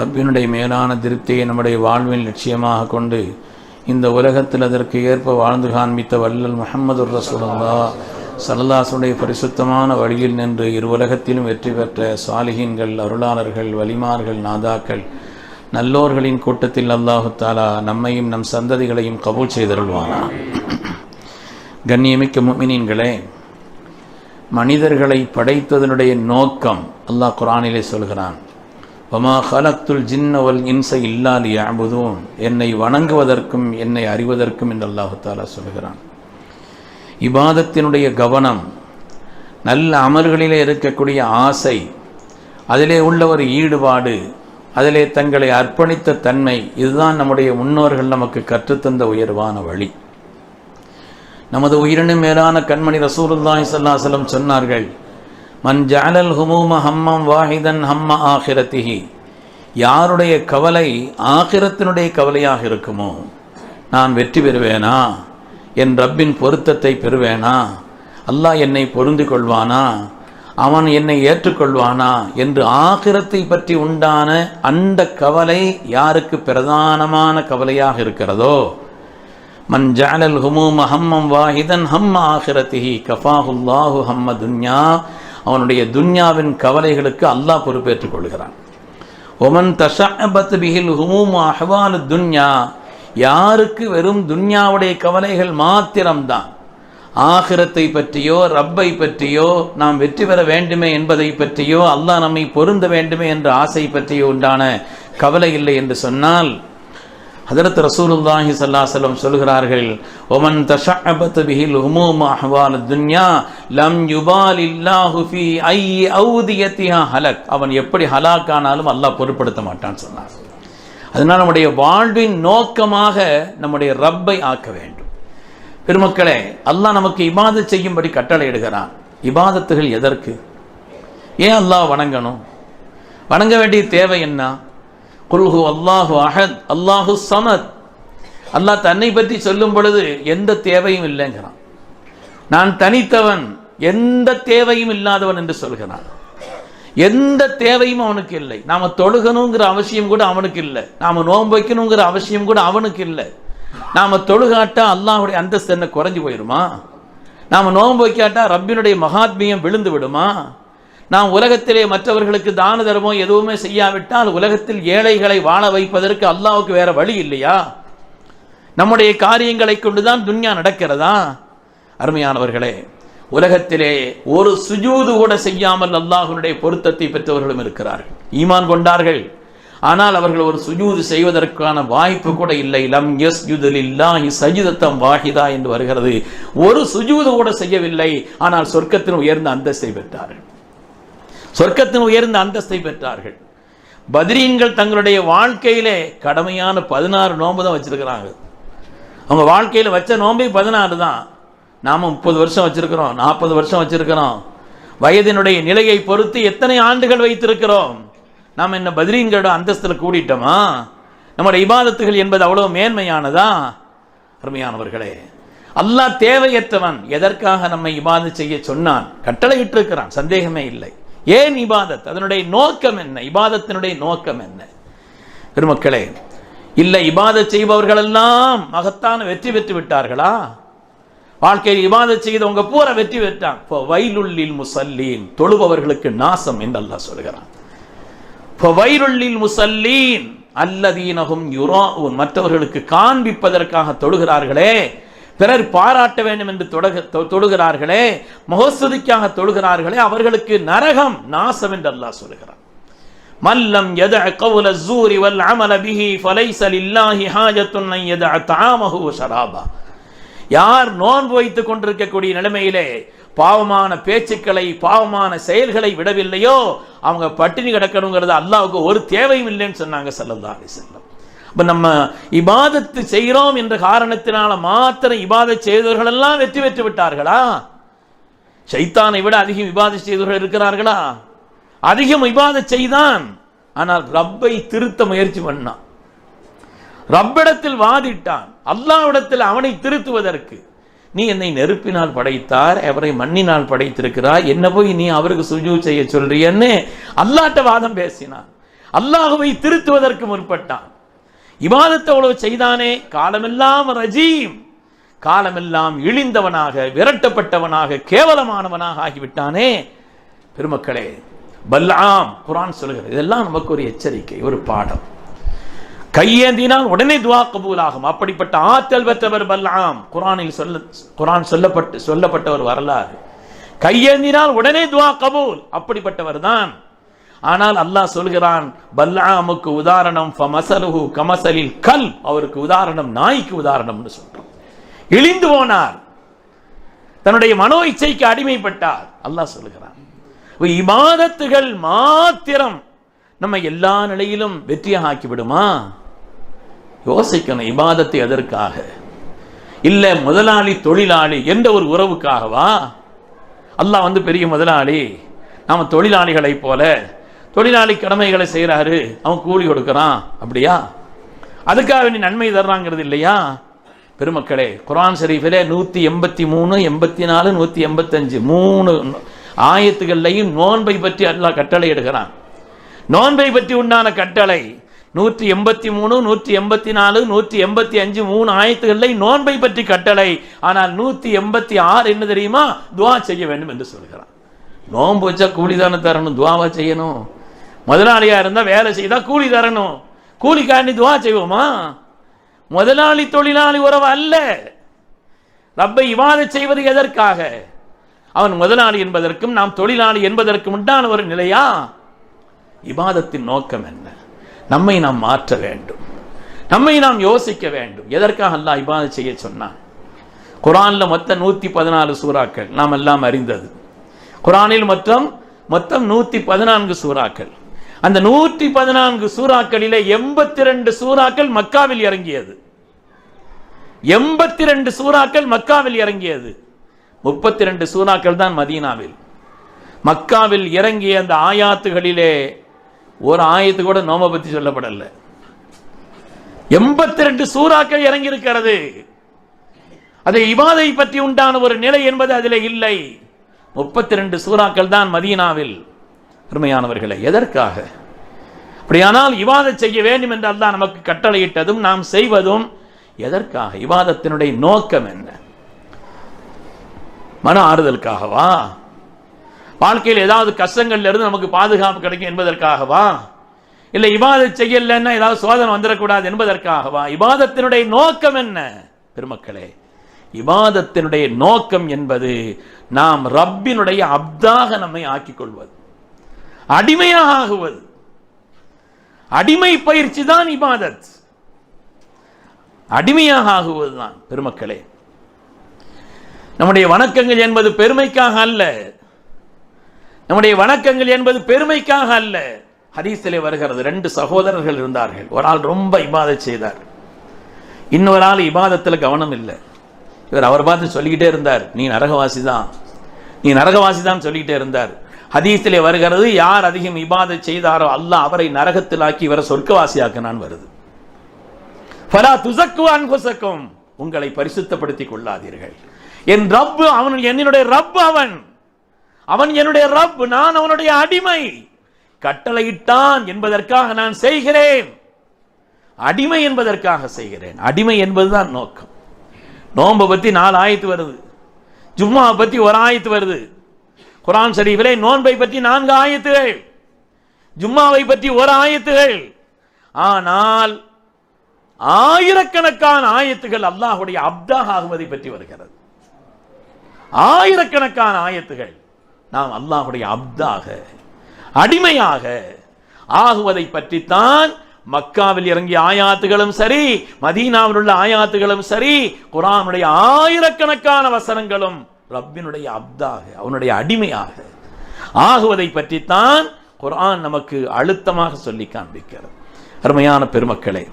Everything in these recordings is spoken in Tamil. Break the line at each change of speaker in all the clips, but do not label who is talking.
ரப்பினுடைய மேலான திருப்தியை நம்முடைய வாழ்வின் லட்சியமாக கொண்டு இந்த உலகத்தில் அதற்கு ஏற்ப வாழ்ந்து காண்பித்த வல்லல் முஹம்மது ரசூலுல்லாஹ் ஸல்லல்லாஹுடைய பரிசுத்தமான வழியில் நின்று இரு உலகத்திலும் வெற்றி பெற்ற சாலிஹீன்கள், அருளாளர்கள், வலிமார்கள், நாதாக்கள், நல்லோர்களின் கூட்டத்தில் அல்லாஹு தஆலா நம்மையும் நம் சந்ததிகளையும் கபூல் செய்தருள்வானாக. கண்ணியமிக்க முஃமினீன்களே, மனிதர்களை படைத்ததனுடைய நோக்கம் அல்லாஹ் குர்ஆனிலே சொல்கிறான், வமா ஹலக்துல் ஜின்ன வல் இன்ஸ இல்லா லியஅபுதூன், என்னை வணங்குவதற்கும் என்னை அறிவதற்கும் என்று அல்லாஹு தஆலா சொல்கிறான். இபாதத்தினுடைய கவனம், நல்ல அமல்களிலே இருக்கக்கூடிய ஆசை, அதிலே உள்ள ஒரு ஈடுபாடு, அதிலே தங்களை அர்ப்பணித்த தன்மை, இதுதான் நம்முடைய முன்னோர்கள் நமக்கு கற்றுத்தந்த உயர்வான வழி. நமது உயிரினும் மேலான கண்மணி ரசூலுல்லாஹி ஸல்லல்லாஹு அலைஹி வஸல்லம் சொன்னார்கள், மன் ஜஅலல் ஹுமூம ஹம்மம் வாஹிதன் ஹம்ம ஆகிரத்திஹி, யாருடைய கவலை ஆகிரத்தினுடைய கவலையாக இருக்குமோ, நான் வெற்றி பெறுவேனா, என் ரப்பின் பொருத்தத்தை பெறுவேனா, அல்லாஹ் என்னை பொருந்தி கொள்வானா, அவன் என்னை ஏற்றுக்கொள்வானா என்று ஆகிரத்தை பற்றி உண்டான அந்த கவலை யாருக்கு பிரதானமான கவலையாக இருக்கிறதோ, மன் ஜஅலல் ஹுமூம ஹம்மம் வாஹிதன் ஹம்ம ஆகிரத்திஹி கஃபாஹுல்லாஹு ஹம்ம துன்யா, அவனுடைய துன்யாவின் கவலைகளுக்கு அல்லாஹ் பொறுப்பேற்றுக் கொள்கிறான். ஒமன் தஷஅபத் பிஹில் ஹுமூமு அஹ்வாலு துன்யா, யாருக்கு வெறும் துன்யாவுடைய கவலைகள் மாத்திரம்தான், ஆகிரத்தை பற்றியோ ரப்பை பற்றியோ நாம் வெற்றி பெற வேண்டுமே என்பதை பற்றியோ அல்லாஹ் நம்மை பொருந்த வேண்டுமே என்ற ஆசை பற்றியோ உண்டான கவலை இல்லை என்று சொன்னால், ஹதரத் ரசூலுல்லாஹி ஸல்லல்லாஹு அலைஹி வஸல்லம் சொல்கிறார்கள், ஒமன் தஷஅபத் பிஹில் ஹுமூமு அஹ்வாலு துன்யா லம் யுபாலில்லாஹு ஃபீ ஐயி ஔதியத்திஹா ஹலக், அவன் எப்படி ஹலாக்கானாலும் அல்லாஹ் பொருட்படுத்த மாட்டான் சொன்னார். அதனால் நம்முடைய வாழ்வின் நோக்கமாக நம்முடைய ரப்பை ஆக்க வேண்டும். பெருமக்களே, அல்லாஹ் நமக்கு இபாதத் செய்யும்படி கட்டளை இடுகிறான். இபாதத்துகள் எதற்கு? ஏன் அல்லாஹ் வணங்கணும்? வணங்க வேண்டிய தேவை என்ன? குல்ஹு அல்லாஹு அஹத் அல்லாஹு சமத். அல்லாஹ் தன்னை பற்றி சொல்லும் பொழுது எந்த தேவையும் இல்லைங்கிறான். நான் தனித்தவன், எந்த தேவையும் இல்லாதவன் என்று சொல்கிறான். எந்த தேவையும் அவனுக்கு இல்லை. நாம தொழுகணுங்கிற அவசியம் கூட அவனுக்கு இல்லை. நாம நோன்பு வைக்கணுங்கிற அவசியம் கூட அவனுக்கு இல்லை. நாம தொழுகாட்டா அல்லாஹ்வுடைய அந்தஸ்து என்ன குறைஞ்சு போயிடுமா? நாம நோன்பு வைக்காட்டா ரப்பினுடைய மகாத்மியம் விழுந்து விடுமா? நாம் உலகத்திலே மற்றவர்களுக்கு தான தர்மம் எதுவுமே செய்யாவிட்டால் உலகத்தில் ஏழைகளை வாழ வைப்பதற்கு அல்லாஹ்வுக்கு வேற வழி இல்லையா? நம்முடைய காரியங்களை கொண்டுதான் துன்யா நடக்கிறதா? அருமையானவர்களே, உலகத்திலே ஒரு சுஜூது கூட செய்யாமல் அல்லாஹ்வுடைய பொருத்தத்தை பெற்றவர்களும் இருக்கிறார்கள். ஈமான் கொண்டார்கள், ஆனால் அவர்கள் ஒரு சுஜூது செய்வதற்கான வாய்ப்பு கூட இல்லை. லம் யஸ்ஜுது லில்லாஹி சஜ்தத்தம் வாஹிதா என்று வருகிறது. ஒரு சுஜூது கூட செய்யவில்லை, ஆனால் சொர்க்கத்தின் உயர்ந்த அந்தஸ்தை பெற்றார்கள். சொர்க்கத்தின் உயர்ந்த அந்தஸ்தை பெற்றார்கள். பத்ரீன்கள் தங்களுடைய வாழ்க்கையிலே கடமையான 16 நோன்பு தான் வச்சிருக்கிறாங்க. அவங்க வாழ்க்கையில் வச்ச நோன்பே 16 தான். நாம 30 வருஷம் வச்சிருக்கிறோம், 40 வருஷம் வச்சிருக்கிறோம். வயதினுடைய நிலையை பொறுத்து எத்தனை ஆண்டுகள் வைத்திருக்கிறோம்? நாம் என்ன பத்ரீன்களோட அந்தஸ்தில் கூடிட்டோமா? நம்முடைய இபாதத்துகள் என்பது அவ்வளவு மேன்மையானதா? அருமையானவர்களே, அல்லாஹ் தேவையற்றவன். எதற்காக நம்மை இபாதத் செய்ய சொன்னான்? கட்டளையிட்டு இருக்கிறான், சந்தேகமே இல்லை. ஏன் இபாதத்? அதனுடைய நோக்கம் என்ன? இபாதத்தினுடைய நோக்கம் என்ன? பெருமக்களே, இல்லை இபாதத் செய்பவர்கள் எல்லாம் மகத்தான வெற்றி பெற்று விட்டார்களா? வாழ்க்கையில் இபாதத் செய்தவங்க பூரா வெற்றி பெற்றான். வயலுள்ளில் முசல்லீன், தொழுபவர்களுக்கு நாசம் என்று அல்லாஹ் சொல்கிறான். வயலுள்ளில் முசல்லீன் அல்லதீனஹும் யுராஊன், மற்றவர்களுக்கு காண்பிப்பதற்காக தொழுகிறார்களே, பிறர் பாராட்ட வேண்டும் என்று தொழுகிறார்களே, முகஸ்துதிக்காக தொழுகிறார்களே, அவர்களுக்கு நரகம், நாசம் என்று அல்லாஹ் சொல்கிறான். மல்லம் யதஅ கௌல ஸூரி வல் அமல பிஹி ஃபலைஸ லில்லாஹி ஹாஜத்துன் அன் யதஅ தஆமஹு வ ஷராபா. யார் நோன்பு வைத்துக் கொண்டிருக்கக்கூடிய நிலைமையிலே பாவமான பேச்சுக்களை, பாவமான செயல்களை விடவில்லையோ அவங்க பட்டினி கிடக்கணுங்கிறது அல்லாஹ்வுக்கு ஒரு தேவையும் இல்லைன்னு சொன்னாங்க ஸல்லல்லாஹு அலைஹி வஸல்லம். அப்ப நம்ம இபாதத்து செய்கிறோம் என்ற காரணத்தினால மாத்திரம் இபாதத் செய்தவர்கள் எல்லாம் வெற்றி பெற்று விட்டார்களா? ஷைத்தானை விட அதிகம் இபாதத் செய்தவர்கள் இருக்கிறார்களா? அதிகம் இபாதத் செய்தான், ஆனால் ரப்பை திருத்த முயற்சி பண்ணான். ரப்பிடத்தில் வாதிட்டான், அல்லாஹ்விடத்தில் அவனை திருத்துவதற்கு. நீ என்னை நெருப்பினால் படைத்தார், அவரை மண்ணினால் படைத்திருக்கிறாய், என்ன போய் நீ அவருக்கு சுஜூத் செய்ய சொல்றியன்னு அல்லாஹ்ட்ட வாதம் பேசினான். அல்லாஹுவை திருத்துவதற்கு முற்பட்டான். இபாதத்தை அவ்வளவு செய்தானே, காலமெல்லாம் ரஜீம், காலமெல்லாம் இழிந்தவனாக, விரட்டப்பட்டவனாக, கேவலமானவனாக ஆகிவிட்டானே. பெருமக்களே, பல்ஆம் குர்ஆன் சொல்கிறது, இதெல்லாம் நமக்கு ஒரு எச்சரிக்கை, ஒரு பாடம். கையேந்தினால் உடனே துஆ கபூலாகும். அப்படிப்பட்ட ஆற்றல் பெற்றவர் பல்ஆம். குர்ஆன் சொல்லப்பட்ட ஒரு வரலாறு. கையேந்தினால் உடனே துஆ கபூல், அப்படிப்பட்டவர் தான். ஆனால் அல்லாஹ் சொல்கிறான், பல்ஆமுக்கு உதாரணம் ஃபமஸலுஹு கமஸலில் கல், அவருக்கு உதாரணம் நாய்க்கு உதாரணம்னு சொல்றான். இழிந்து போனார், தன்னுடைய மனோ இச்சைக்கு அடிமைப்பட்டார். அல்லாஹ் சொல்கிறான், இபாதத்துகள் மாத்திரம் நம்ம எல்லா நிலையிலும் வெற்றியாக ஆக்கிவிடுமா? யோசிக்கணும். இபாதத்தை எதற்காக? இல்ல முதலாளி தொழிலாளி என்ற ஒரு உறவுக்காகவா? அல்லாஹ் பெரிய முதலாளி, நாம தொழிலாளிகளை போல தொழிலாளி கடமைகளை செய்யறாரு, அவன் கூலி கொடுக்கறான், அப்படியா? அதுக்காக நீ நன்மை தர்றாங்கிறது இல்லையா? பெருமக்களே, குர்ஆன் ஷரீஃபிலே 183, 84, 185 3 ஆயத்துகள்லையும் நோன்பை பற்றி அல்லாஹ் கட்டளை எடுக்கிறான். நோன்பை பற்றி உண்டான கட்டளை 183, 184, 185 3 ஆயத்துகளை நோன்பை பற்றி கட்டளை. ஆனால் 186 என்ன தெரியுமா? துஆ செய்ய வேண்டும் என்று சொல்கிறான். நோன்பு வச்சா கூலி தானே தரணும், துஆவா செய்யணும்? முதலாளியா இருந்தா வேலை செய்தா கூலி தரணும், கூலிக்காண்டி துஆ செய்வோமா? முதலாளி தொழிலாளி உறவு அல்ல. ரப்பை இபாதத் செய்வது எதற்காக? அவன் முதலாளி என்பதற்கும் நாம் தொழிலாளி என்பதற்கும் உண்டான ஒரு நிலையா? இபாதத்தின் நோக்கம் என்ன? நம்மை நாம் மாற்ற வேண்டும், நம்மை நாம் யோசிக்க வேண்டும். எதற்காக அல்லாஹ் இபாதத் செய்ய சொன்னான்? குர்ஆன்ல மொத்தம் 114 சூறாக்கள், நாம் எல்லாம் அறிந்தது. குர்ஆனில் மொத்தம் 114 சூறாக்கள். அந்த 114 சூறாக்களிலே 82 சூறாக்கள் மக்காவில் இறங்கியது. 82 சூறாக்கள் மக்காவில் இறங்கியது. 32 சூறாக்கள் தான் மதீனாவில். மக்காவில் இறங்கிய அந்த ஆயாத்துகளிலே ஒரு ஆயத்து கூட நோன்பை பற்றி சொல்லப்படல. 82 சூறாக்கள் இறங்கி இருக்கிறது. அதை இபாதை பற்றி உண்டான ஒரு நிலை என்பது அதில் இல்லை. 32 சூறாக்கள் தான் மதீனாவில். அருமையானவர்களே, எதற்காக? அப்படியானால் இபாதத் செய்ய வேண்டும் என்று அல்லாஹ் நமக்கு கட்டளையிட்டதும் நாம் செய்வதும் எதற்காக? இபாதத்தினுடைய நோக்கம் என்ன? மன ஆறுதலுக்காகவா? வாழ்க்கையில் ஏதாவது கஷ்டங்கள்ல இருந்து நமக்கு பாதுகாப்பு கிடைக்கும் என்பதற்காகவா? இல்லை இபாதத் செய்யலன்னா ஏதாவது சோதனை வந்துடக்கூடாது என்பதற்காகவா? இபாதத்தினுடைய நோக்கம் என்ன? பெருமக்களே, இபாதத்தினுடைய நோக்கம் என்பது நாம் ரப்பினுடைய அப்தாக நம்மை ஆக்கிக் கொள்வது, அடிமையாக ஆகுவது. அடிமை பயிற்சி தான் இபாதத், அடிமையாக ஆகுவதுதான். பெருமக்களே, நம்முடைய வணக்கங்கள் என்பது பெருமைக்காக அல்ல. நம்முடைய வணக்கங்கள் என்பது பெருமைக்காக அல்ல. ஹதீஸிலே வருகிறது, 2 சகோதரர்கள் இருந்தார்கள். ஒரு ஆள் ரொம்ப இபாதத் செய்தார், இன்னொரு ஆள் இபாதத்தில் கவனம் இல்லை. இவர் அவர் பார்த்து சொல்லிக்கிட்டே இருந்தார், நீ நரகவாசி தான், நீ நரகவாசி தான் சொல்லிக்கிட்டே இருந்தார். ஹதீஸிலே வருகிறது, யார் அதிகம் இபாதத் செய்தாரோ அல்லாஹ் அவரை நரகத்தில் ஆக்கி இவரை சொர்க்கவாசியாக்கினான் வருது. ஃபலா துஸக்கு அன்ஃபுஸக்கும், உங்களை பரிசுத்தப்படுத்திக் கொள்ளாதீர்கள். என் ரப்பு அவன், என்னுடைய ரப்பு அவன், அவன் என்னுடைய ரப், நான் அவனுடைய அடிமை. கட்டளையிட்டான் என்பதற்காக நான் செய்கிறேன், அடிமை என்பதற்காக செய்கிறேன். அடிமை என்பதுதான் நோக்கம். நோன்பை பற்றி 4 ஆயத்து வருது, ஜும்மாவை பற்றி 1 ஆயத்து வருது. குர்ஆன் ஷரீஃபிலே நோன்பை பற்றி 4 ஆயத்துகள், ஜும்மாவை பற்றி 1 ஆயத்துகள். ஆனால் ஆயிரக்கணக்கான ஆயத்துகள் அல்லாஹ்வுடைய அப்தாக ஆகுவதை பற்றி வருகிறது. ஆயிரக்கணக்கான ஆயத்துகள் நாம் அல்லாஹ்வுடைய அப்தாக, அடிமையாக ஆகுவதை பற்றித்தான் மக்காவில் இறங்கிய ஆயாத்துகளும் சரி, மதீனாவில் உள்ள ஆயாத்துகளும் சரி, குர்ஆனுடைய ஆயிரக்கணக்கான வசனங்களும் ரப்பினுடைய அப்தாக, அவனுடைய அடிமையாக ஆகுவதை பற்றித்தான் குர்ஆன் நமக்கு அழுத்தமாக சொல்லி காண்பிக்கிறது. அருமையான பெருமக்களே,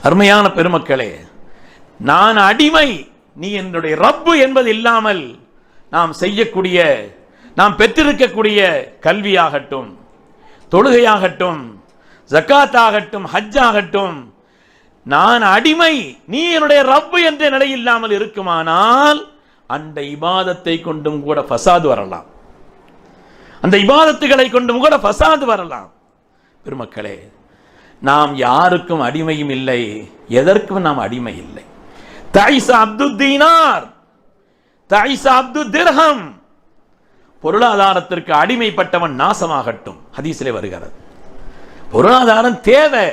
அருமையான பெருமக்களே, நான் அடிமை, நீ என்னுடைய ரப்பு என்பது இல்லாமல் நாம் செய்யக்கூடிய, நாம் பெற்றிருக்கக்கூடிய கல்வியாகட்டும், தொழுகையாகட்டும், ஜக்காத் ஆகட்டும், ஹஜ் ஆகட்டும், நான் அடிமை, நீ என்னுடைய ரப்பு என்ற நிலை இல்லாமல் இருக்குமானால் அந்த இபாதத்தை கொண்டும் கூட ஃபசாது வரலாம், அந்த இபாதத்துகளை கொண்டும் கூட ஃபசாது வரலாம். பெருமக்களே, நாம் யாருக்கும் அடிமையும் இல்லை, எதற்கும் நாம் அடிமை இல்லை. தைஸ அப்துத் தீனார், தைஸ அப்துத் திர்ஹம். பொருளாதாரத்திற்கு அடிமைப்பட்டவன் நாசமாகட்டும். ஹதீஸிலே வருகிறது. பொருளாதாரம் தேவை,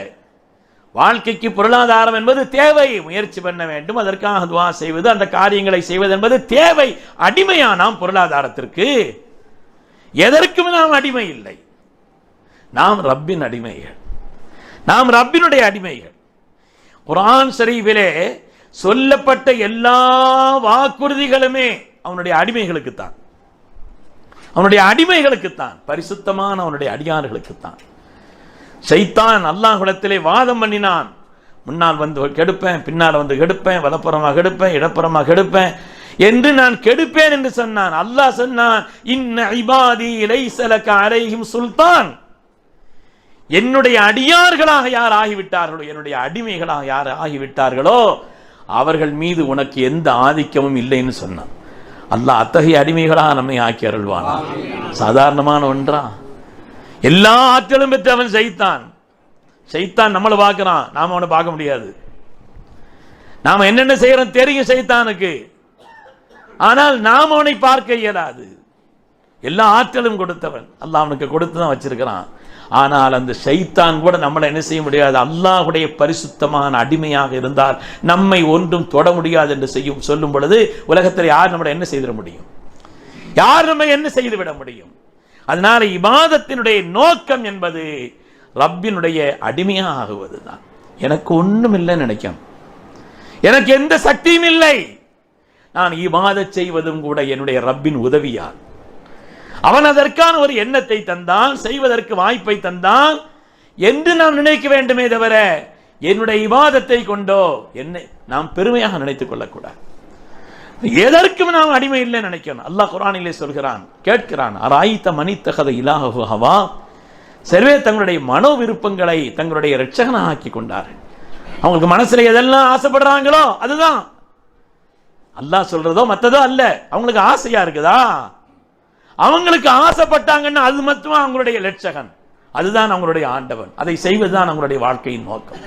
வாழ்க்கைக்கு பொருளாதாரம் என்பது தேவை. முயற்சி பண்ண வேண்டும், அதற்காக துஆ செய்வது, அந்த காரியங்களை செய்வது என்பது தேவை. அடிமையா நாம் பொருளாதாரத்திற்கு? எதற்கும் நாம் அடிமை இல்லை. நாம் ரப்பின் அடிமைகள், நாம் ரப்பினுடைய அடிமைகள். குர்ஆன் ஷரீஃபிலே சொல்லப்பட்ட எல்லா வாக்குறுதிகளுமே அவனுடைய அடிமைகளுக்குத்தான், அவனுடைய அடிமைகளுக்குத்தான், பரிசுத்தமான அவனுடைய அடியார்களுக்குத்தான். ஷைத்தான் அல்லாஹ்விடத்திலே வாதம் பண்ணினான். முன்னால் வந்து கெடுப்பேன், பின்னால் வந்து கெடுப்பேன், வலப்புறமாக கெடுப்பேன், இடப்புறமாக கெடுப்பேன் என்று நான் கெடுப்பேன் என்று சொன்னான். அல்லாஹ் சொன்னான், இன்ன இபாதி லைஸ லக அலைஹிம் சுல்தான். என்னுடைய அடியார்களாக யார் ஆகிவிட்டார்களோ, என்னுடைய அடிமைகளாக யார் ஆகிவிட்டார்களோ அவர்கள் மீது உனக்கு எந்த ஆதிக்கமும் இல்லைன்னு சொன்னான். அல்லாஹ் அத்தகைய அடிமைகளாக நம்மை ஆக்கி அருள்வானா? சாதாரணமான ஒன்றா? எல்லா ஆற்றலும் பெற்றவன் ஷைத்தான். ஷைத்தான் நம்மளை பார்க்கிறான், நாம அவனை பார்க்க முடியாது. நாம என்னென்ன செய்யறோம் தெரியும் ஷைத்தானுக்கு, ஆனால் நாம் அவனை பார்க்க இயலாது. எல்லா ஆற்றலும் கொடுத்தவன் அல்லாஹ் அவனுக்கு கொடுத்து தான் வச்சிருக்கிறான். ஆனால் அந்த ஷைத்தான் கூட நம்மளை என்ன செய்ய முடியாது. அல்லாஹ்வுடைய பரிசுத்தமான அடிமையாக இருந்தால் நம்மை ஒன்றும் தொட முடியாது என்று சொல்லும் பொழுது உலகத்தில் யார் நம்மளை என்ன செய்திட முடியும்? யார் நம்மை என்ன செய்துவிட முடியும்? அதனால இபாதத்தினுடைய நோக்கம் என்பது ரப்பினுடைய அடிமையாக ஆகுவதுதான். எனக்கு ஒன்றும் இல்லைன்னு நினைக்கணும், எனக்கு எந்த சக்தியும் இல்லை, நான் இபாதத் செய்வதும் கூட என்னுடைய ரப்பின் உதவியால். அவன் அதற்கான ஒரு எண்ணத்தை தந்தான், செய்வதற்கு வாய்ப்பை தந்தான் என்று நாம் நினைக்க வேண்டுமே தவிர என்னுடைய இபாதத்தை கொண்டோ என்னை நாம் பெருமையாக நினைத்துக் கொள்ளக்கூடாது. எதற்கும் நாம் அடிமை இல்லை நினைக்கணும். அல்லாஹ் குர்ஆனிலே சொல்கிறான், கேட்கிறான், அராய்த மனித்தகத இலாஹு ஹவா. சிலவே தங்களுடைய மனோ விருப்பங்களை தங்களுடைய இரட்சகனாக ஆக்கி கொண்டார்கள். அவங்களுக்கு மனசுல எதெல்லாம் ஆசைப்படுறாங்களோ அதுதான் அல்லாஹ் சொல்றதோ மற்றதோ அல்ல. அவங்களுக்கு ஆசையா இருக்குதா, அவங்களுக்கு ஆசைப்பட்டாங்கன்னா அது மட்டும் அவங்களுடைய இரட்சகன், அதுதான் அவங்களுடைய ஆண்டவன். அதை செய்வதுதான் அவங்களுடைய வாழ்க்கையின் நோக்கம்.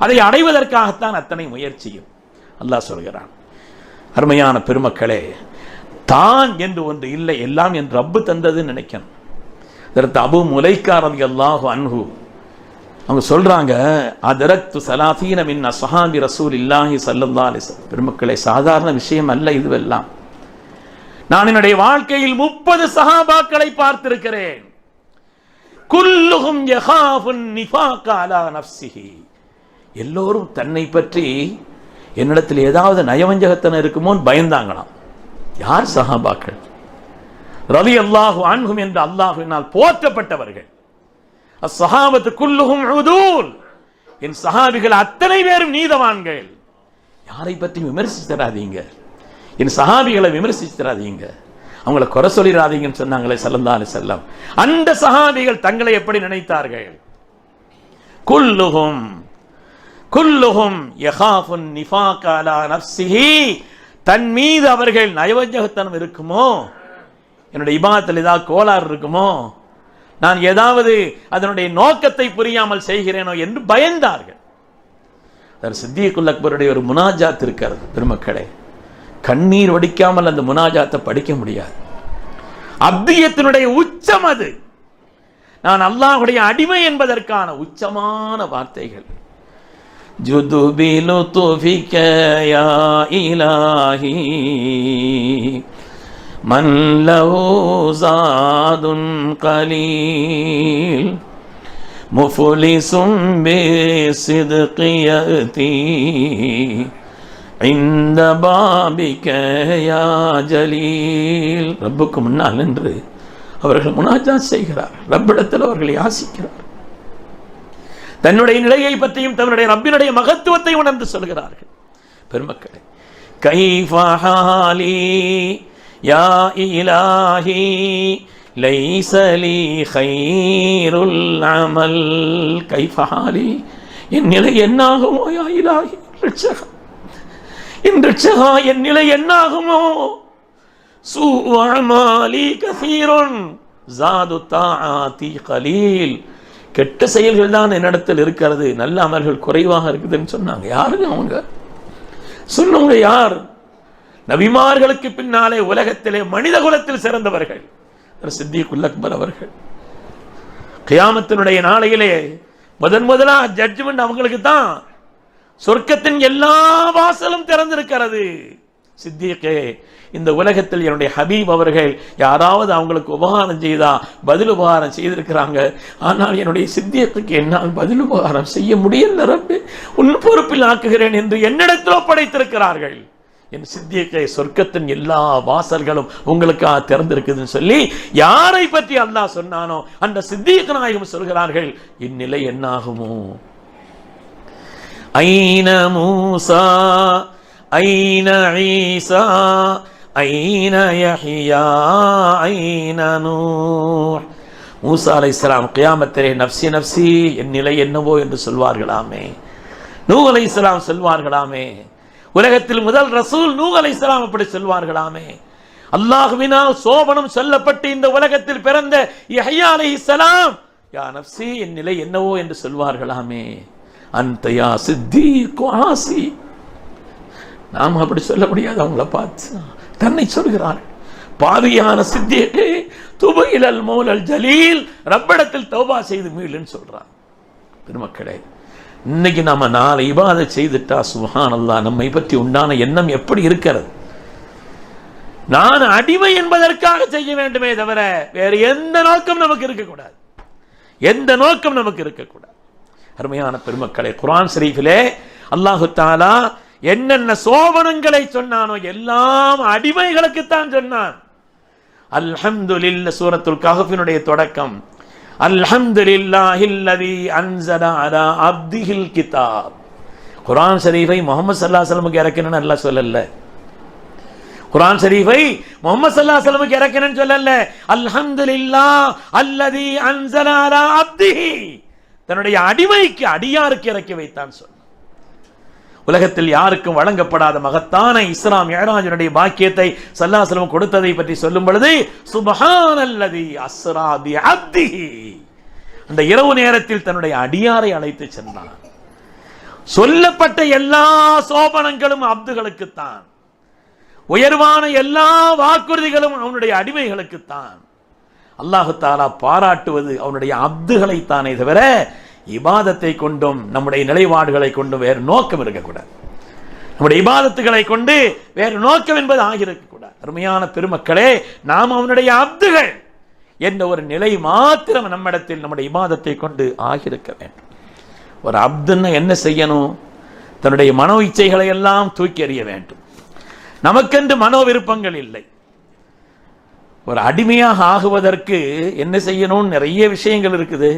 அதை அடைவதற்காகத்தான் அத்தனை முயற்சியும். அல்லாஹ் சொல்கிறான். அருமையான பெருமக்களே, தான் என்று ஒன்று இல்லை, எல்லாம் என் ரப்பு தந்ததுன்னு நினைக்கணும். இதற்கு அபு முலைக்கா ரலியல்லாஹு அன்ஹு அவங்க சொல்றாங்க, அதரக்து ஸலாஸீன மின் அஸ்ஹாபி ரசூலில்லாஹி ஸல்லல்லாஹு அலைஹி வஸல்லம். பெருமக்களே, சாதாரண விஷயம் அல்ல இதுவெல்லாம். நான் என்னுடைய வாழ்க்கையில் 30 சஹாபாக்களை பார்த்திருக்கிறேன். குல்லுஹும் யகாஃபுன் நிஃபாக அலா நஃப்ஸிஹி. எல்லோரும் தன்னை பற்றி என்னிடத்தில் ஏதாவது நயவஞ்சகத்தனம் இருக்குமோன்னு பயந்தாங்களாம். யார்? சஹாபாக்கள் ரலியல்லாஹு அன்ஹும் என்று அல்லாஹ்வினால் போற்றப்பட்டவர்கள். அஸ்ஸஹாபத்து குல்லுஹும் உதூல். என் சஹாபிகள் அத்தனை பேரும் நீதவான்கள். யாரை பற்றி விமர்சித்தராதீங்க, என் சஹாபிகளை விமர்சித்தராதீங்க, அவங்களை குறை சொல்லிடாதீங்கன்னு சொன்னாங்களே ஸல்லல்லாஹு அலைஹி வஸல்லம். அந்த சஹாபிகள் தங்களை எப்படி நினைத்தார்கள்? குல்லுஹும் குல்லுஹும் யகாஃபுன் நிஃபாக அலா நஃப்ஸிஹி. தன் மீது அவர்கள் நயவஞ்சகத்தனம் இருக்குமோ, என்னுடைய இபாதத்தில் ஏதாவது கோளாறு இருக்குமோ, நான் ஏதாவது அதனுடைய நோக்கத்தை புரியாமல் செய்கிறேனோ என்று பயந்தார்கள். சித்திகுல் அக்பருடைய ஒரு முனாஜாத் இருக்கிறது பெருமக்களே, கண்ணீர் வடிக்காமல் அந்த முனாஜாத்தை படிக்க முடியாது. அப்தியத்தினுடைய உச்சம் அது. நான் அல்லாஹ்வுடைய அடிமை என்பதற்கான உச்சமான வார்த்தைகள். ஜுதுபி லுத்ஃபிக யா இலாஹி மன் லஹு ஸாதுன் கலீல் முஃலிஸும் பிஸித்கி யதி இந்த பாபிக யா ஜலீல். ரப்புக்கு முன்னால் நின்று அவர்கள் முனாஜாத் செய்கிறார், ரப்பிடத்தில் அவர்களை யாசிக்கிறார், தன்னுடைய நிலையை பற்றியும் தன்னுடைய ரப்பினுடைய மகத்துவத்தை உணர்ந்து சொல்கிறார்கள். பெருமக்களே, கைஃப ஹாலி யா இலாஹி லைஸ லீ கைருல் அமல். கைஃப ஹாலி, என் நிலை என்னாகுமோ யா இலாஹி, ரட்சகா, என் ரட்சகா, என் நிலை என்னாகுமோ? சூஅ அமாலி கஸீருன் ஸாது தாஆதி கலீல். கெட்ட செயல்கள் தான் என்னிடத்தில் இருக்கிறது, நல்ல அமல்கள் குறைவாக இருக்குதுன்னு சொன்னாங்க. யாருங்க அவங்க சொன்னவங்க? யார்? நபிமார்களுக்கு பின்னாலே உலகத்திலே மனித குலத்தில் சிறந்தவர்கள் சித்திக்குல் அக்பர் அவர்கள். கியாமத்தினுடைய நாளையிலே முதலா ஜட்ஜ்மெண்ட் அவங்களுக்கு தான். சொர்க்கத்தின் எல்லா வாசலும் திறந்திருக்கிறது. சித்திகே, இந்த உலகத்தில் என்னுடைய ஹபீப் அவர்கள் யாராவது அவங்களுக்கு உபகாரம் செய்தா பதில் உபகாரம் செய்திருக்கிறாங்க. ஆனால் என்னுடைய சித்தியத்துக்கு என்னால் பதில் உபகாரம் செய்ய முடியல ரப்பே, உன் பொறுப்பில் ஆக்குகிறேன் என்று என்னிடத்தில் ஒப்படைத்திருக்கிறார்கள். என் சித்தியக்கை, சொர்க்கத்தின் எல்லா வாசல்களும் உங்களுக்காக திறந்திருக்குதுன்னு சொல்லி யாரை பற்றி அல்லாஹ் சொன்னானோ அந்த சித்தியக் நாயகம் சொல்கிறார்கள், இந்நிலை என்னாகுமோ? ஐன மூசா ஐன ஈசா ஐன யஹ்யா ஐன நூஹ். மூசா அலைஹிஸ்ஸலாம் கியாமத்திலே நஃப்ஸி நஃப்ஸி, என் நிலை என்னவோ என்று சொல்வார்களாமே. நூஹ் அலைஹிஸ்ஸலாம் சொல்வார்களாமே. உலகத்தில் முதல் ரசூல் நூஹ் அலைஹிஸ்ஸலாம் அப்படி சொல்வார்களாமே. அல்லாஹ்வினால் சோபனம் சொல்லப்பட்டு இந்த உலகத்தில் பிறந்த யஹ்யா அலைஹிஸ்ஸலாம் யா நஃப்ஸி, என் நிலை என்னவோ என்று சொல்வார்களாமே. அன்த யா சித்தீக் ஆசி. நாம் அப்படி சொல்ல முடியாது. அவங்கள பார்த்து தன்னை சொல்கிறார், பாவியான சித்தியக்கே துபையிலல் மௌலல் ஜலீல், ரப்பிடத்தில் தௌபா செய்து மீளுன்னு சொல்றான். பெருமக்களே, இன்னைக்கு நம்ம 4 இபாதத் செய்துட்டா சுப்ஹானல்லாஹ், நம்மை பற்றி உண்டான எண்ணம் எப்படி இருக்கிறது? நான் அடிமை என்பதற்காக செய்ய வேண்டுமே தவிர வேறு எந்த நோக்கம் நமக்கு இருக்கக்கூடாது. எந்த நோக்கம் நமக்கு இருக்கக்கூடாது. அருமையான பெருமக்களே, குர்ஆன் ஷரீஃபிலே அல்லாஹு தஆலா என்னென்ன சோபனங்களை சொன்னானோ எல்லாம் அடிமைகளுக்குத்தான் சொன்னான். அல்ஹம்துலில்லாஹ், சூரத்துல் கஹ்ஃபினுடைய தொடக்கம், அல்ஹம்துலில்லாஹில்லதி அன்ஸல அலா அப்திஹில் கிதாப். குர்ஆன் ஷரீஃபை முஹம்மது ஸல்லல்லாஹு அலைஹி வஸல்லம் இறக்கினேன்னு அல்லாஹ் சொல்லல. குர்ஆன் ஷரீஃபை முஹம்மது ஸல்லல்லாஹு அலைஹி வஸல்லம் இறக்கினேன்னு சொல்லல. அல்ஹம்துலில்லாஹ் அல்லதி அன்ஸல அலா அப்திஹி, தன்னுடைய அடிமைக்கு அடியாருக்கு இறக்கி வைத்தான் சொல். உலகத்தில் யாருக்கும் வழங்கப்படாத மகத்தான இஸ்ரா மிஅராஜுடைய பாக்கியத்தை ஸல்லல்லாஹு அலைஹி வஸல்லம் கொடுத்ததை பற்றி சொல்லும் பொழுது சுப்ஹானல்லதி அஸ்ரா பி அப்திஹி, அந்த இரவு நேரத்தில் தன்னுடைய அடியாரை அழைத்து சென்றான். சொல்லப்பட்ட எல்லா சோபனங்களும் அப்துகளுக்குத்தான். உயர்வான எல்லா வாக்குறுதிகளும் அவனுடைய அடிமைகளுக்குத்தான். அல்லாஹு தஆலா பாராட்டுவது அவனுடைய அப்துகளை தானே தவிர இபாதத்தை கொண்டும் நம்முடைய நிலைப்பாடுகளை கொண்டும் வேறு நோக்கம் இருக்கக்கூடாது. நம்முடைய இபாதத்துகளை கொண்டு வேறு நோக்கம் என்பது ஆகியிருக்கக்கூடாது. அருமையான பெருமக்களே, நாம் அவனுடைய அப்துகள் என்ற ஒரு நிலை மாத்திரம் நம்மிடத்தில் நம்முடைய இபாதத்தை கொண்டு ஆகியிருக்க வேண்டும். ஒரு அப்துன்னு என்ன செய்யணும்? தன்னுடைய மனோ இச்சைகளை எல்லாம் தூக்கி எறிய வேண்டும். நமக்கென்று மனோ விருப்பங்கள் இல்லை. ஒரு அடிமையாக ஆகுவதற்கு என்ன செய்யணும்னு நிறைய விஷயங்கள் இருக்குது.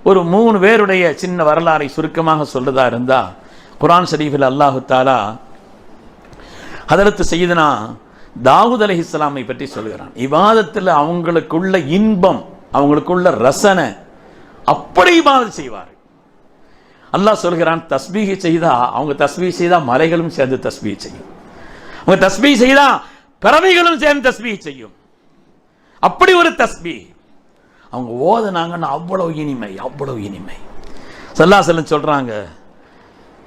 ஒரு 3 பேருடைய சின்ன வரலாறை சுருக்கமாக சொல்றதா இருந்தா, குர்ஆன் ஷரீஃபில் அல்லாஹு தஆலா ஹதரத் சய்யிதுனா தாவூத் அலைஹிஸ்ஸலாமை பற்றி சொல்கிறான். இபாதத்தில் அவங்களுக்குள்ள இன்பம், அவங்களுக்குள்ள ரசனை, அப்படி இபாதத் செய்வார். அல்லாஹ் சொல்கிறான், தஸ்பீஹ் செய்தா, அவங்க தஸ்பீஹ் செய்தா மலைகளும் சேர்ந்து தஸ்பீஹ் செய்யும். அவங்க தஸ்பீஹ் செய்தா பறவைகளும் சேர்ந்து தஸ்பீஹ் செய்யும். அப்படி ஒரு தஸ்பீஹ் அவங்க ஓதுனாங்கன்னா அவ்வளவு இனிமை, அவ்வளவு இனிமை. ஸல்லல்லாஹு அலைஹி வஸல்லம் சொல்றாங்க,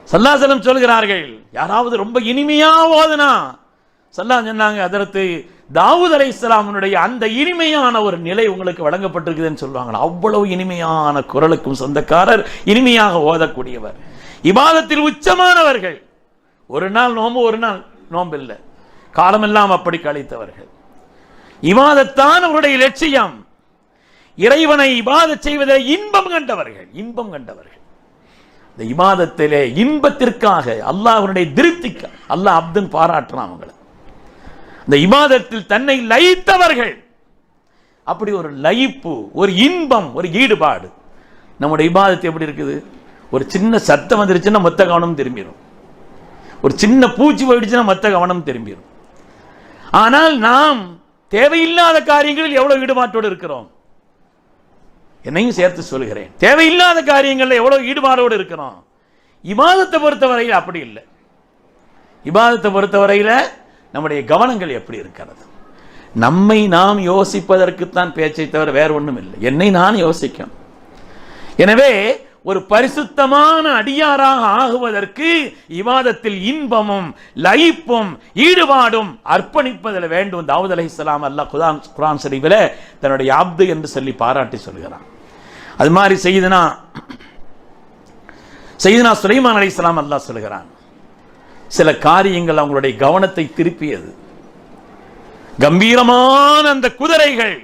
ஸல்லல்லாஹு அலைஹி வஸல்லம் சொல்கிறார்கள், யாராவது ரொம்ப இனிமையா ஓதுனா, ஸல்லல்லாஹு சொன்னாங்க, ஹதரத் தாவூத் அலைஹிஸ்ஸலாமுடைய அந்த இனிமையான ஒரு நிலை உங்களுக்கு வழங்கப்பட்டிருக்குதுன்னு சொல்லுவாங்க. அவ்வளவு இனிமையான குரலுக்கும் சொந்தக்காரர், இனிமையாக ஓதக்கூடியவர், இபாதத்தில் உச்சமானவர்கள். ஒரு நாள் நோம்பு, ஒரு நாள் நோம்பு இல்லை, காலமெல்லாம் அப்படி கழித்தவர்கள். இபாதத்தான் அவருடைய லட்சியம். இறைவனை இபாதத் செய்வதில் இன்பம் கண்டவர்கள், இன்பம் கண்டவர்கள். இந்த இபாதத்திலே இன்பத்திற்காக, அல்லாஹ்வுடைய திருப்திக்கு அல்லாஹ் அப்துன் பாராட்டுறான் அவங்களை. இந்த இபாதத்தில் தன்னை லயித்தவர்கள். அப்படி ஒரு லயிப்பு, ஒரு இன்பம், ஒரு ஈடுபாடு. நம்முடைய இபாதத்து எப்படி இருக்குது? ஒரு சின்ன சத்தம் வந்துருச்சுன்னா மொத்த கவனம் திரும்பிடும். ஒரு சின்ன பூச்சி போயிடுச்சுன்னா மொத்த கவனம் திரும்பிடும். ஆனால் நாம் தேவையில்லாத காரியங்களில் எவ்வளவு ஈடுபாட்டோடு இருக்கிறோம்? என்னையும் சேர்த்து சொல்கிறேன், தேவையில்லாத காரியங்களில் எவ்வளவு ஈடுபாடோடு இருக்கிறோம். இபாதத்தை பொறுத்தவரையில் அப்படி இல்லை. இபாதத்தை பொறுத்தவரையில் நம்முடைய கவனங்கள் எப்படி இருக்கிறது? நம்மை நாம் யோசிப்பதற்குத்தான் பேச்சை தவிர வேறு ஒன்றும் இல்லை. என்னை நான் யோசிக்கணும். எனவே ஒரு பரிசுத்தமான அடியாராக ஆகுவதற்கு இபாதத்தில் இன்பமும் லயிப்பும் ஈடுபாடும் அர்ப்பணிப்பதில் வேண்டும். தாவூத் அலைஹிஸ்ஸலாம் அல்லாஹ் குர்ஆன் ஷரீஃபில் தன்னுடைய அப்து என்று சொல்லி பாராட்டி சொல்கிறான். அது மாதிரி செய்தனா சுலைமான் அலைஹிஸ்ஸலாம் அல்லாஹ் சொல்கிறான், சில காரியங்கள் அவங்களுடைய கவனத்தை திருப்பியது. கம்பீரமான அந்த குதிரைகள்,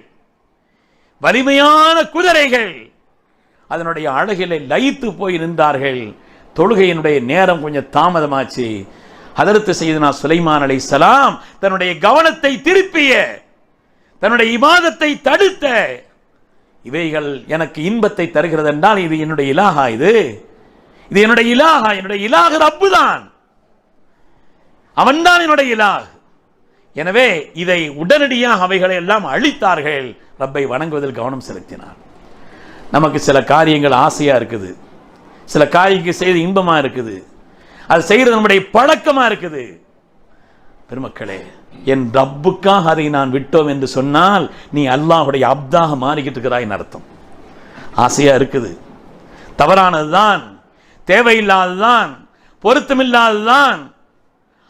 வலிமையான குதிரைகள் அதனுடைய அழகிலே லயித்து போய் நின்றார்கள். தொழுகையினுடைய நேரம் கொஞ்சம் தாமதமாச்சு. ஹதரத் சையதுனா சுலைமான் அலைஹிஸ்ஸலாம் தன்னுடைய கவனத்தை திருப்பிய, தன்னுடைய இபாதத்தை தடுத்த, இவைகள் எனக்கு இன்பத்தை தருகிறது என்றால் இது என்னுடைய இலாஹா, இது என்னுடைய இலாஹா, என்னுடைய இலாஹ் ரப்பு தான், அவன்தான் என்னுடைய இலாஹ். எனவே இதை உடனடியாக அவைகளை எல்லாம் அழித்தார்கள். ரப்பை வணங்குவதில் கவனம் செலுத்தினார். நமக்கு சில காரியங்கள் ஆசையா இருக்குது, சில காரியங்கள் செய்து இன்பமா இருக்குது, அது செய்யறது நம்முடைய பழக்கமா இருக்குது. பெருமக்களே, என் ரப்புக்காக அதை நான் விட்டோம் என்று சொன்னால் நீ அல்லாஹ்வுடைய அப்தாக மாறிக்கிட்டு இருக்கிறாய் அர்த்தம். ஆசையா இருக்குது, தவறானதுதான், தேவையில்லாததுதான், பொருத்தமில்லாததுதான்,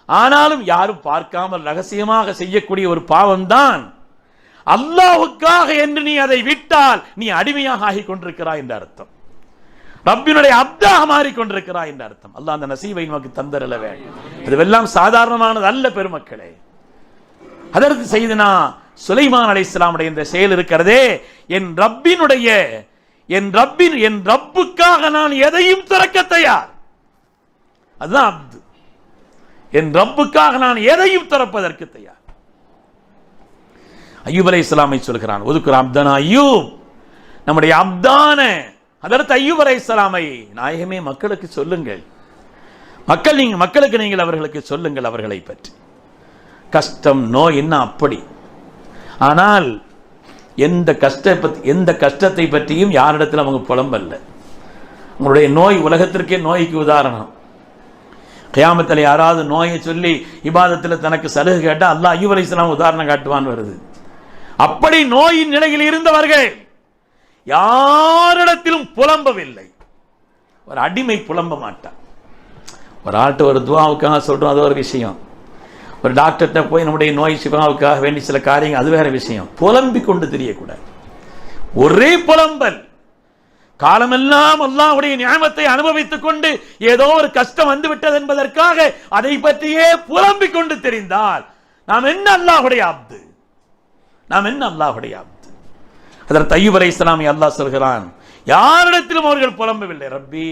ஆனாலும் யாரும் பார்க்காமல் ரகசியமாக செய்யக்கூடிய ஒரு பாவம் தான். அல்லாஹ்வுக்காக என்று நீ அதை விட்டால் நீ அடிமையாக ஆகிக் கொண்டிருக்கிறாய் என்ற அர்த்தம், ரப்பினுடைய அப்தாக மாறிக்கொண்டிருக்கிறாய் என்ற அர்த்தம். அல்லாஹ் அந்த நசீபை நமக்கு தந்தரல வேண்டும். இதுவெல்லாம் சாதாரணமானது அல்ல பெருமக்களே. அதற்கு செய்தனா சுலைமான் அலைஹிஸ்ஸலாமுடைய இந்த செயல் இருக்கிறதே, என் ரப்புக்காக நான் எதையும் துறக்க தயார். அதுதான் அப்து. என் ரப்புக்காக நான் எதையும் துறப்பதற்கு தயார். அய்யூப் அலைஹிஸ்ஸலாமை சொல்கிறான், ஒதுக்குற அப்தான அய்யூப், நம்முடைய அப்தான அதற்கு அய்யூப் அலைஹிஸ்ஸலாமை நாயகமே மக்களுக்கு சொல்லுங்கள், மக்களுக்கு நீங்கள் அவர்களுக்கு சொல்லுங்கள் அவர்களை பற்றி. கஷ்டம் நோய் என்ன அப்படி, ஆனால் எந்த கஷ்டத்தை பற்றியும் யாரிடத்தில் அவங்க புலம்பல்ல. உங்களுடைய நோய் உலகத்திற்கே நோய்க்கு உதாரணம். கியாமத்தில் யாராவது நோயை சொல்லி இபாதத்தில் தனக்கு சலுகை கேட்டால் அல்லாஹ் அய்யூப் அலைஹிஸ்ஸலாம் உதாரணம் காட்டுவான் வருது. அப்படி நோயின் நிலையில் இருந்தவர்கள் யாரிடத்திலும் புலம்பவில்லை. ஒரு அடிமை புலம்ப மாட்டான். ஒரு ஆள்கிட்ட ஒரு துவாவுக்காக சொல்றோம், அது ஒரு விஷயம். ஒரு டாக்டர்கிட்ட போய் நம்முடைய நோய் சிவாவுக்காக வேண்டி சில காரியங்கள், அது வேற விஷயம். புலம்பிக் கொண்டு தெரியக்கூடாது. ஒரே புலம்பல், காலமெல்லாம் அல்லாஹ்வுடைய நியாமத்தை அனுபவித்துக் கொண்டு ஏதோ ஒரு கஷ்டம் வந்து விட்டது என்பதற்காக அதை பற்றியே புலம்பிக் கொண்டு தெரிந்தால் நாம் என்ன அல்லாஹ்வுடைய அப்து, நாம் என்ன அல்லாஹ்வுடைய அப்து. அதற்கு அய்யூப் அலைஹிஸ்ஸலாமை அல்லாஹ் சொல்கிறான், யாரிடத்திலும் அவர்கள் புலம்பவில்லை. ரப்பி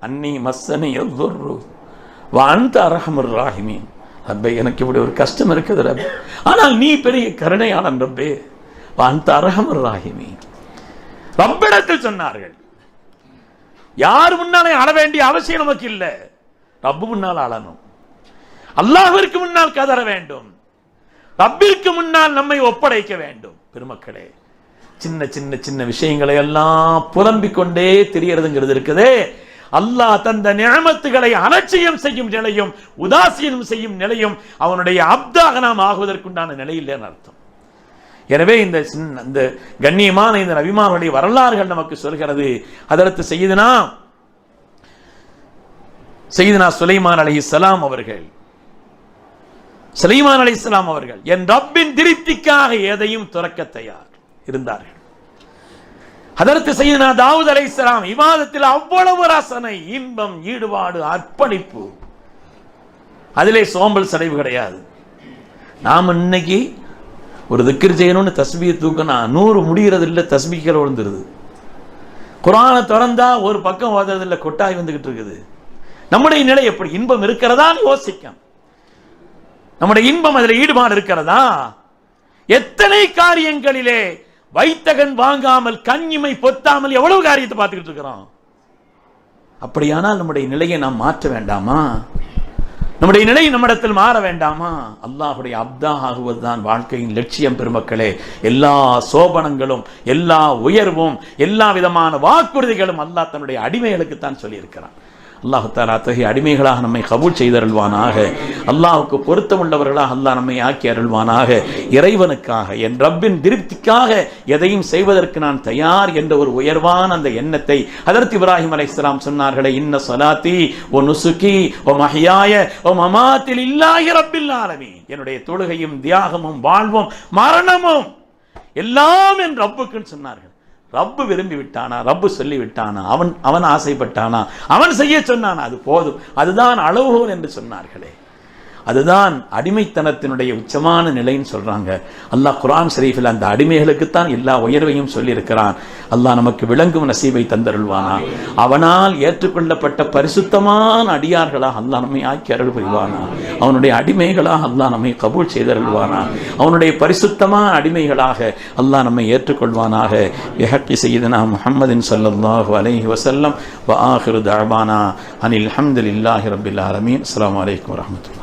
அன்னி மஸ்ஸனி யதுர்ரு வ அன்த அர்ஹமுர் ராஹிமீன். ரப்பே, எனக்கு இப்படி ஒரு கஷ்டம் இருக்குது ரப்பே, ஆனால் நீ பெரிய கருணையாளன் ரப்பே, வ அன்த அர்ஹமுர் ராஹிமீன். ரப்பிடத்தில் சொன்னார்கள். யார் முன்னாலே அழ வேண்டிய அவசியம் நமக்கு இல்லை. ரப்பு முன்னால் அழணும், அல்லாஹ்விற்கு முன்னால் கதற வேண்டும், ரப்பிற்கு முன்னால் நம்மை ஒப்படைக்க வேண்டும். பெருமக்களே, சின்ன சின்ன சின்ன விஷயங்களை எல்லாம் புலம்பிக் கொண்டே தெரியறதுங்கிறது இருக்குதே, அல்லாஹ் தந்த நிஅமத்துகளை அலட்சியம் செய்யும் நிலையும் உதாசீனம் செய்யும் நிலையும் அவனுடைய அப்தாக நாம் ஆகுவதற்குண்டான நிலையில் அர்த்தம். எனவே இந்த கண்ணியமான இந்த நபிமார்களுடைய வரலாறுகள் நமக்கு சொல்கிறது. அதற்கு செய்தனா சுலைமான் அலைஹிஸ்ஸலாம் அவர்கள் என் ரப்பின் திருப்திக்காக எதையும் துறக்க தயார் இருந்தார்கள். அதற்கு செய்தனா தாவூத் அலைஹிஸ்ஸலாம் இபாதத்தில் அவ்வளவு ரசனை, இன்பம், ஈடுபாடு, அர்ப்பணிப்பு, அதிலே சோம்பல் சடைவு கிடையாது. நாம் இன்னைக்கு ஒரு திக்ர் செய்யணும்னு தஸ்பீஹ் தூக்கணும், 100 முடிகிறது இல்லை, தஸ்பீஹ்கள் விழுந்துருது. குர்ஆனை திறந்தா ஒரு பக்கம் ஓதுறது இல்லை, கொட்டாய் வந்துகிட்டு இருக்குது. நம்முடைய நிலை எப்படி? இன்பம் இருக்கிறதான்னு யோசிக்கும். நம்முடைய இன்பம் அதில் ஈடுபாடு இருக்கிறதா? எத்தனை காரியங்களிலே வைத்தகன் வாங்காமல் கண்ணிமை பொத்தாமல் எவ்வளவு காரியத்தை பார்த்துக்கிட்டு இருக்கிறோம். அப்படியானால் நம்முடைய நிலையை நாம் மாற்ற வேண்டாமா? நம்முடைய நிலை நம்மிடத்தில் மாற வேண்டாமா? அல்லாஹ்வுடைய அப்தாக ஆகுவதுதான் வாழ்க்கையின் லட்சியம். பெருமக்களே, எல்லா சோபனங்களும், எல்லா உயர்வும், எல்லா விதமான வாக்குறுதிகளும் அல்லாஹ் தன்னுடைய அடிமைகளுக்கு தான் சொல்லியிருக்கிறான். அல்லாஹு தஆலா அத்தகைய அடிமைகளாக நம்மை கபூல் செய்தருள்வானாக. அல்லாஹுக்கு பொருத்தமுள்ளவர்களாக அல்லாஹ் நம்மை ஆக்கி அருள்வானாக. இறைவனுக்காக, என் ரப்பின் திருப்திக்காக எதையும் செய்வதற்கு நான் தயார் என்ற ஒரு உயர்வான அந்த எண்ணத்தை ஹதரத் இப்ராஹிம் அலைஹிஸ்ஸலாம் சொன்னார்களே, இன்ன ஸலாத்தி வ நுசுகி வ மஹ்யாய வ மமாத்தி லில்லாஹி ரப்பில் ஆலமீன். என்னுடைய தொழுகையும் தியாகமும் வாழ்வும் மரணமும் எல்லாம் என் ரப்புக்குன்னு சொன்னார்கள். ரப்பு விரும்பி விட்டானா, ரப்பு சொல்லி விட்டானா, அவன் ஆசைப்பட்டானா, அவன் செய்ய சொன்னானா, அது போதும், அதுதான் அளவுகோல் என்று சொன்னார்களே. அதுதான் அடிமைத்தனத்தினுடைய உச்சமான நிலைன்னு சொல்றாங்க. அல்லாஹ் குர்ஆன் ஷரீஃபில் அந்த அடிமைகளுக்குத்தான் எல்லா உயர்வையும் சொல்லியிருக்கிறான். அல்லாஹ் நமக்கு விளங்கும் நசீபை தந்தருள்வானா. அவனால் ஏற்றுக்கொள்ளப்பட்ட பரிசுத்தமான அடியார்களாக அல்லாஹ் நம்மை ஆக்கி அருள் புரிவானா. அவனுடைய அடிமைகளாக அல்லாஹ் நம்மை கபூல் செய்தருள்வானா. அவனுடைய பரிசுத்தமான அடிமைகளாக அல்லாஹ் நம்மை ஏற்றுக்கொள்வானாக. பிஹக்கி சய்யிதனா முஹம்மதின் ஸல்லல்லாஹு அலைஹி வஸல்லம் வ ஆகிரு தஅவானா அனில் ஹம்துலில்லாஹி ரப்பில் ஆலமீன். அஸ்ஸலாமு அலைக்கும் வரஹ்மத்துல்லாஹி.